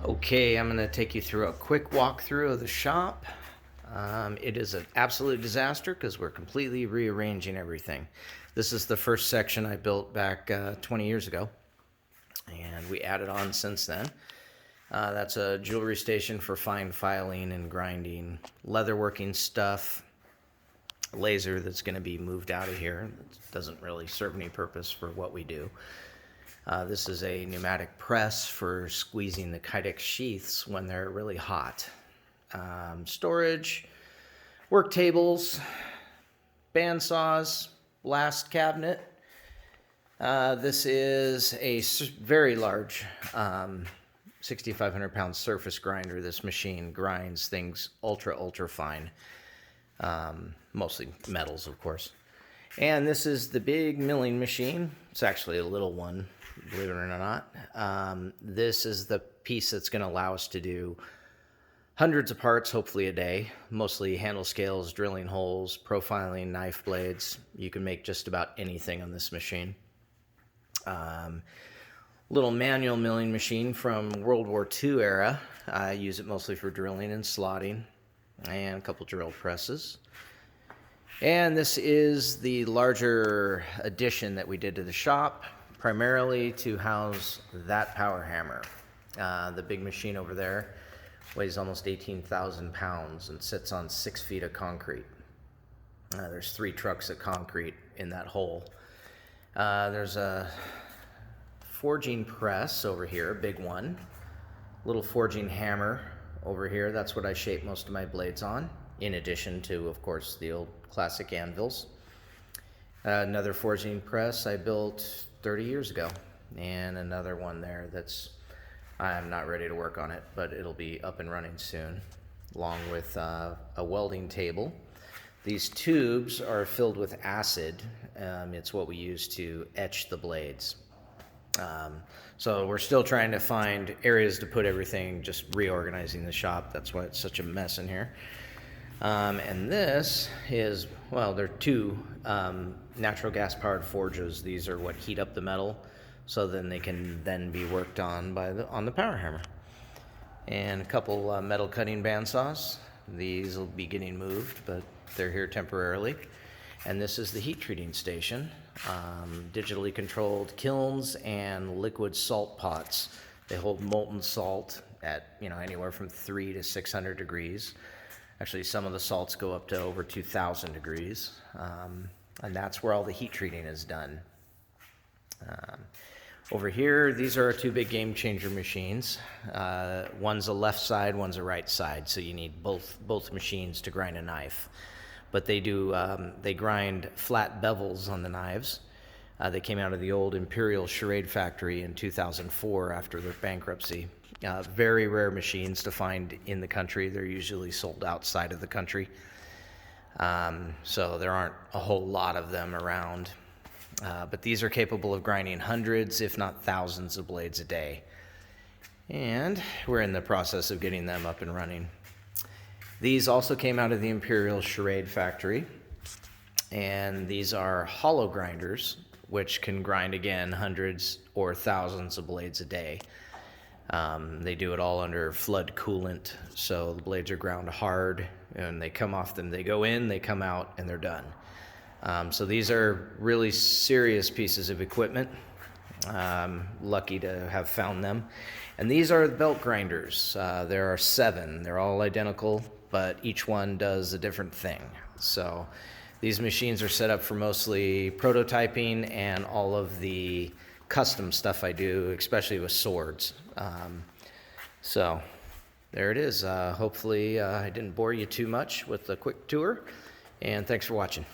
Okay, I'm going to take you through a quick walkthrough of the shop. It is an absolute disaster because we're completely rearranging everything. This is the first section I built back 20 years ago, and we added on since then. That's a jewelry station for fine filing and grinding, leatherworking stuff, laser that's going to be moved out of here. It doesn't really serve any purpose for what we do. This is a pneumatic press for squeezing the Kydex sheaths when they're really hot. Storage, work tables, bandsaws, blast cabinet. This is a very large 6,500 pound surface grinder. This machine grinds things ultra fine, mostly metals, of course. And this is the big milling machine. It's actually a little one, believe it or not. This is the piece that's going to allow us to do hundreds of parts, hopefully a day, mostly handle scales, drilling holes, profiling, knife blades. You can make just about anything on this machine. Little manual milling machine from World War II era. I use it mostly for drilling and slotting, and a couple drill presses. And this is the larger addition that we did to the shop, primarily to house that power hammer. The big machine over there weighs almost 18,000 pounds and sits on 6 feet of concrete. There's 3 trucks of concrete in that hole. There's a forging press over here, a big one. Little forging hammer over here. That's what I shape most of my blades on, in addition to, of course, the old classic anvils. Another forging press I built 30 years ago, and another one there I'm not ready to work on it, but it'll be up and running soon, along with a welding table. These tubes are filled with acid. It's what we use to etch the blades. So we're still trying to find areas to put everything, just reorganizing the shop. That's why it's such a mess in here. And this is, well, they're 2 natural gas powered forges. These are what heat up the metal, so then they can then be worked on on the power hammer. And a couple metal cutting bandsaws. These will be getting moved, but they're here temporarily. And this is the heat treating station. Digitally controlled kilns and liquid salt pots. They hold molten salt at anywhere from 300 to 600 degrees. Actually, some of the salts go up to over 2,000 degrees, and that's where all the heat treating is done. Over here, these are our 2 big game changer machines. One's a left side, one's a right side, so you need both machines to grind a knife. But they grind flat bevels on the knives. They came out of the old Imperial Charade factory in 2004 after their bankruptcy. Very rare machines to find in the country. They're usually sold outside of the country. So there aren't a whole lot of them around. But these are capable of grinding hundreds, if not thousands of blades a day. And we're in the process of getting them up and running. These also came out of the Imperial Charade factory. And these are hollow grinders, which can grind, again, hundreds or thousands of blades a day. They do it all under flood coolant, so the blades are ground hard, and they come off them. They go in, they come out, and they're done. So these are really serious pieces of equipment. Lucky to have found them. And these are the belt grinders. There are 7. They're all identical, but each one does a different thing. So these machines are set up for mostly prototyping and all of the custom stuff I do, especially with swords. So there it is. Hopefully I didn't bore you too much with a quick tour, and thanks for watching.